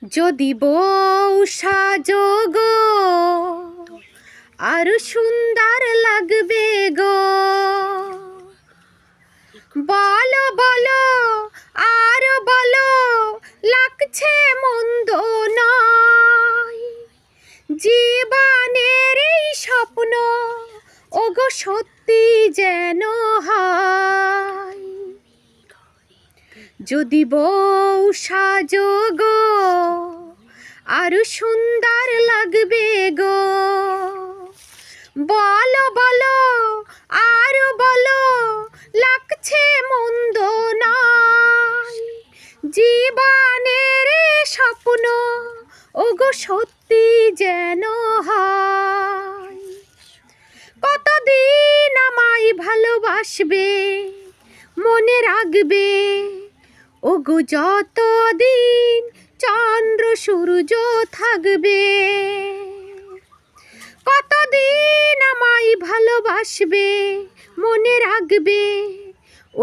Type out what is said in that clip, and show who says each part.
Speaker 1: যদি বউ সাজো গো আরো সুন্দর লাগবে গো। বলো বলো আর বলো লাগছে মন্দ নয়, জীবনের এই স্বপ্ন ওগো সত্যি যেন হয়। যদি বউ সাজো গো আরো সুন্দর লাগবে গো। বলো বলো আর বলো লাগছে মন্দ নয়, জীবনের স্বপ্ন ওগো সত্যি যেন হয়। কতদিন আমায় ভালোবাসবে মনে রাখবে ওগো, যতদিন চন্দ্র সূর্য থাকবে। কতদিন আমায় ভালোবাসবে মনে রাখবে